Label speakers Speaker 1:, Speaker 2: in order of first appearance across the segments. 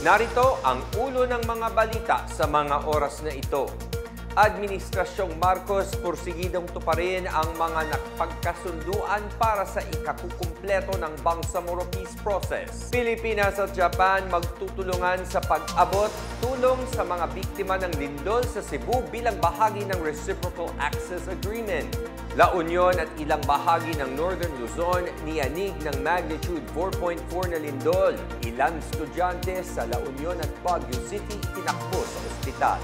Speaker 1: Narito ang ulo ng mga balita sa mga oras na ito. Administrasyong Marcos pursigidong tuparin ang mga napagkasunduan para sa ikakukumpleto ng Bangsamoro Peace Process. Pilipinas at Japan magtutulungan sa pag-abot tulong sa mga biktima ng lindol sa Cebu bilang bahagi ng Reciprocal Access Agreement. La Union at ilang bahagi ng Northern Luzon niyanig ng magnitude 4.4 na lindol. Ilang estudyante sa La Union at Baguio City tinakbo sa ospital.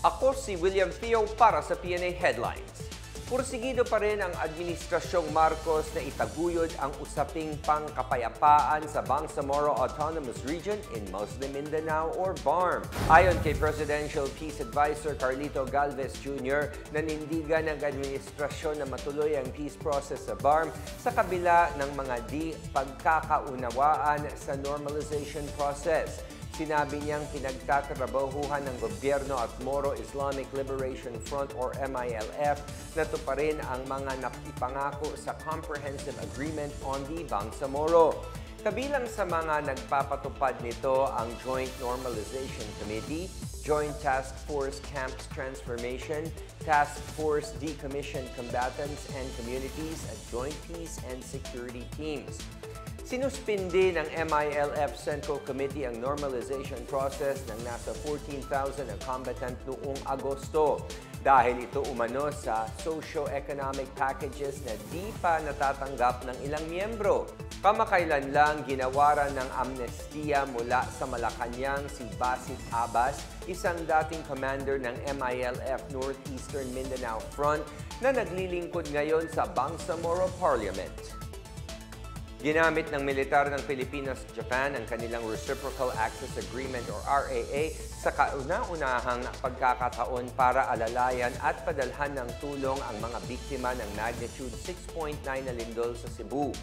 Speaker 1: Ako si William Theo para sa PNA Headlines. Pursigido pa rin ang Administrasyong Marcos na itaguyod ang usaping pangkapayapaan sa Bangsamoro Autonomous Region in Muslim Mindanao or BARM. Ayon kay Presidential Peace Advisor Carlito Galvez Jr., nanindigan ng administrasyon na matuloy ang peace process sa BARM sa kabila ng mga di pagkakaunawaan sa normalization process. Sinabi niyang pinagtatrabahuhan ng gobyerno at Moro Islamic Liberation Front or MILF na tuparin ang mga naipangako sa Comprehensive Agreement on the Bangsamoro. Kabilang sa mga nagpapatupad nito ang Joint Normalization Committee, Joint Task Force Camps Transformation, Task Force Decommissioned Combatants and Communities at Joint Peace and Security Teams. Sinuspindi ng MILF Central Committee ang normalization process ng nasa 14,000 na combatant noong Agosto dahil ito umano sa socio-economic packages na di pa natatanggap ng ilang miyembro. Kamakailan lang ginawaran ng amnestiya mula sa Malacanang si Basit Abbas, isang dating commander ng MILF Northeastern Mindanao Front na naglilingkod ngayon sa Bangsamoro Parliament. Ginamit ng militar ng Pilipinas at Japan ang kanilang Reciprocal Access Agreement or RAA sa kauna-unahang pagkakataon para alalayan at padalhan ng tulong ang mga biktima ng magnitude 6.9 na lindol sa Cebu.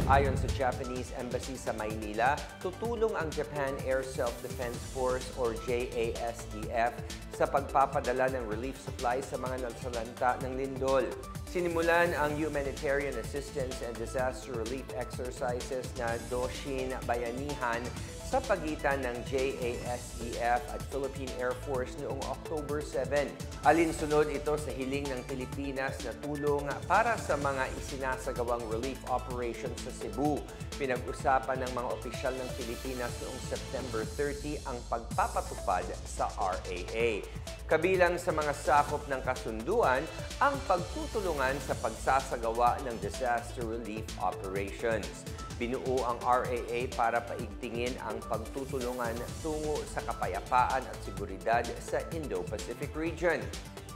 Speaker 1: Ayon sa Japanese Embassy sa Maynila, tutulong ang Japan Air Self-Defense Force or JASDF sa pagpapadala ng relief supplies sa mga nasalanta ng lindol. Sinimulan ang humanitarian assistance and disaster relief exercises na Doshin Bayanihan sa pagitan ng JASDF at Philippine Air Force noong October 7. Alinsunod ito sa hiling ng Pilipinas na tulong para sa mga isinasagawang relief operations sa Cebu. Pinag-usapan ng mga opisyal ng Pilipinas noong September 30 ang pagpapatupad sa RAA. Kabilang sa mga sakop ng kasunduan ang pagtutulungan sa pagsasagawa ng disaster relief operations. Binuo ang RAA para paigtingin ang pagtutulungan tungo sa kapayapaan at seguridad sa Indo-Pacific region.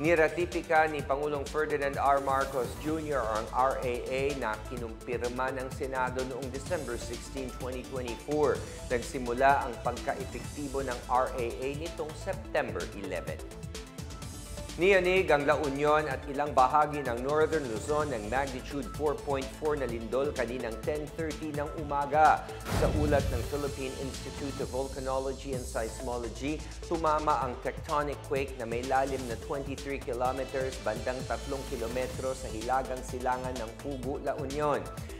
Speaker 1: Niratipika ni Pangulong Ferdinand R. Marcos Jr. ang RAA na kinumpirma ng Senado noong December 16, 2024. Nagsimula ang pagka-epektibo ng RAA nitong September 11. Niyanig ang La Union at ilang bahagi ng Northern Luzon ng magnitude 4.4 na lindol kaninang 10:30 ng umaga. Sa ulat ng Philippine Institute of Volcanology and Seismology, tumama ang tectonic quake na may lalim na 23 kilometers bandang 3 kilometro sa hilagang silangan ng Pugu, La Union.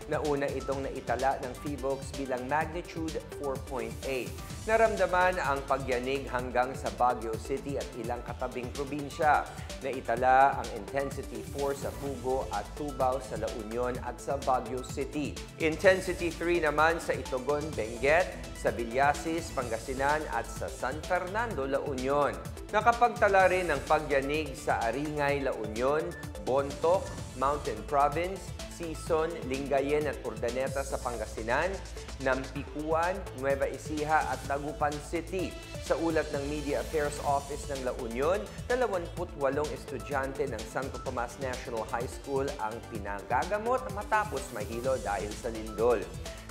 Speaker 1: Nauna itong naitala ng PHIVOLCS bilang magnitude 4.8. Naramdaman ang pagyanig hanggang sa Baguio City at ilang katabing probinsya. Naitala ang intensity 4 sa Pugo at Tubao sa La Union at sa Baguio City. Intensity 3 naman sa Itogon, Benguet, sa Villasis, Pangasinan at sa San Fernando, La Union. Nakapagtala rin ng pagyanig sa Aringay, La Union, Bontoc, Mountain Province, Sison, Lingayen at Urdaneta sa Pangasinan, Nampikuan, Nueva Ecija at Dagupan City. Sa ulat ng Media Affairs Office ng La Union, 28 estudyante ng Santo Tomas National High School ang pinagagamot matapos mahilo dahil sa lindol.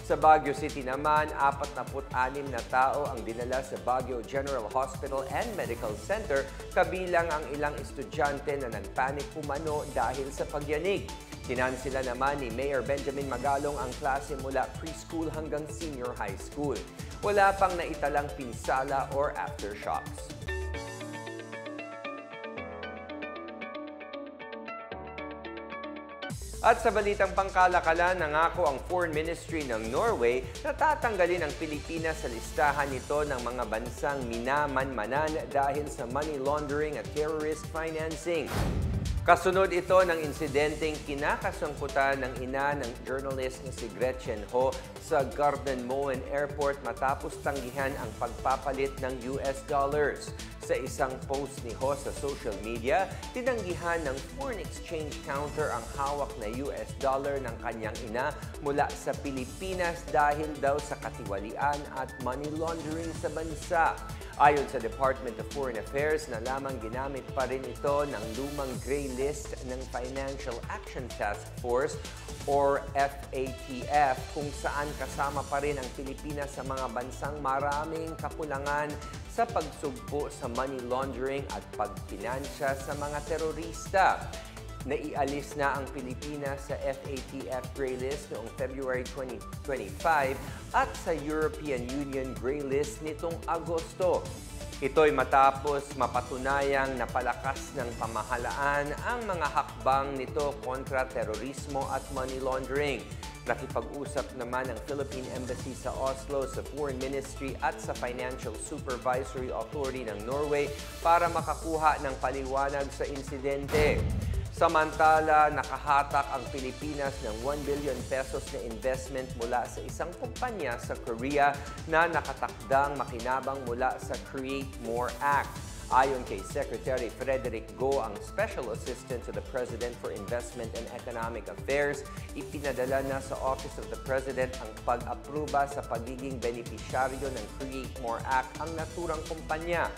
Speaker 1: Sa Baguio City naman, 46 na tao ang dinala sa Baguio General Hospital and Medical Center, kabilang ang ilang estudyante na nagpanik umano dahil sa pagyanig. Kinansila naman ni Mayor Benjamin Magalong ang klase mula preschool hanggang senior high school. Wala pang naitalang pinsala or aftershocks. At sa balitang pangkalakalan, nangako ang Foreign Ministry ng Norway na tatanggalin ang Pilipinas sa listahan nito ng mga bansang minamanmanan dahil sa money laundering at terrorist financing. Kasunod ito ng insidenteng kinakasangkutan ng ina ng journalist na si Gretchen Ho sa Gardermoen Airport matapos tanggihan ang pagpapalit ng US dollars. Sa isang post ni Ho sa social media, tinanggihan ng foreign exchange counter ang hawak na US dollar ng kanyang ina mula sa Pilipinas dahil daw sa katiwalian at money laundering sa bansa. Ayon sa Department of Foreign Affairs na lamang ginamit pa rin ito ng lumang gray list ng Financial Action Task Force or FATF kung saan kasama pa rin ang Pilipinas sa mga bansang maraming kakulangan sa pagsugpo sa money laundering at pagpinansya sa mga terorista. Naialis na ang Pilipinas sa FATF Gray List noong February 2025 at sa European Union Gray List nitong Agosto. Ito'y matapos mapatunayang napalakas ng pamahalaan ang mga hakbang nito kontra terorismo at money laundering. Nakipag-usap naman ang Philippine Embassy sa Oslo sa Foreign Ministry at sa Financial Supervisory Authority ng Norway para makakuha ng paliwanag sa insidente. Samantala, nakahatak ang Pilipinas ng 1 billion pesos na investment mula sa isang kumpanya sa Korea na nakatakdang makinabang mula sa Create More Act. Ayon kay Secretary Frederick Go, ang Special Assistant to the President for Investment and Economic Affairs, ipinadala na sa Office of the President ang pag-apruba sa pagiging benepisyaryo ng Create More Act ang naturang kumpanya.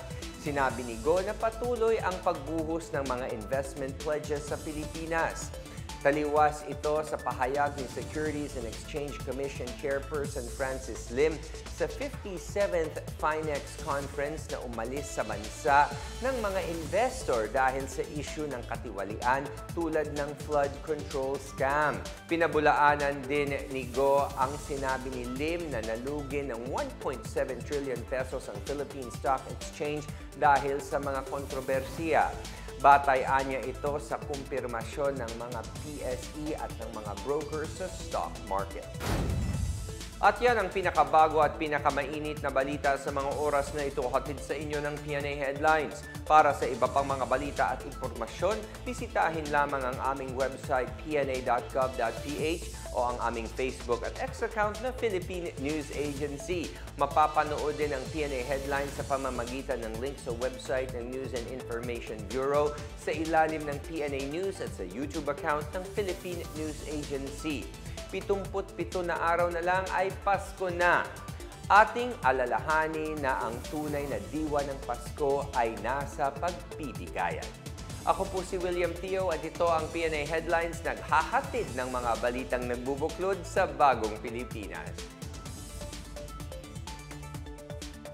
Speaker 1: Sinabi ni Go na patuloy ang pagbuhos ng mga investment pledges sa Pilipinas. Taliwas ito sa pahayag ni Securities and Exchange Commission Chairperson Francis Lim sa 57th Finex Conference na umalis sa bansa ng mga investor dahil sa issue ng katiwalian tulad ng flood control scam. Pinabulaanan din ni Go ang sinabi ni Lim na nalugi ng 1.7 trillion pesos ang Philippine Stock Exchange dahil sa mga kontrobersiya. Batay niya ito sa kumpirmasyon ng mga PSE at ng mga brokers sa stock market. At yan ang pinakabago at pinakamainit na balita sa mga oras na ito, hatid sa inyo ng PNA Headlines. Para sa iba pang mga balita at impormasyon, bisitahin lamang ang aming website pna.gov.ph o ang aming Facebook at X account na Philippine News Agency. Mapapanood din ang PNA Headlines sa pamamagitan ng link sa website ng News and Information Bureau, sa ilalim ng PNA News at sa YouTube account ng Philippine News Agency. 77 na araw na lang ay Pasko na. Ating alalahanin na ang tunay na diwa ng Pasko ay nasa pagbibigayan. Ako po si William Teo at ito ang PNA Headlines, naghahatid ng mga balitang nagbubuklod sa bagong Pilipinas.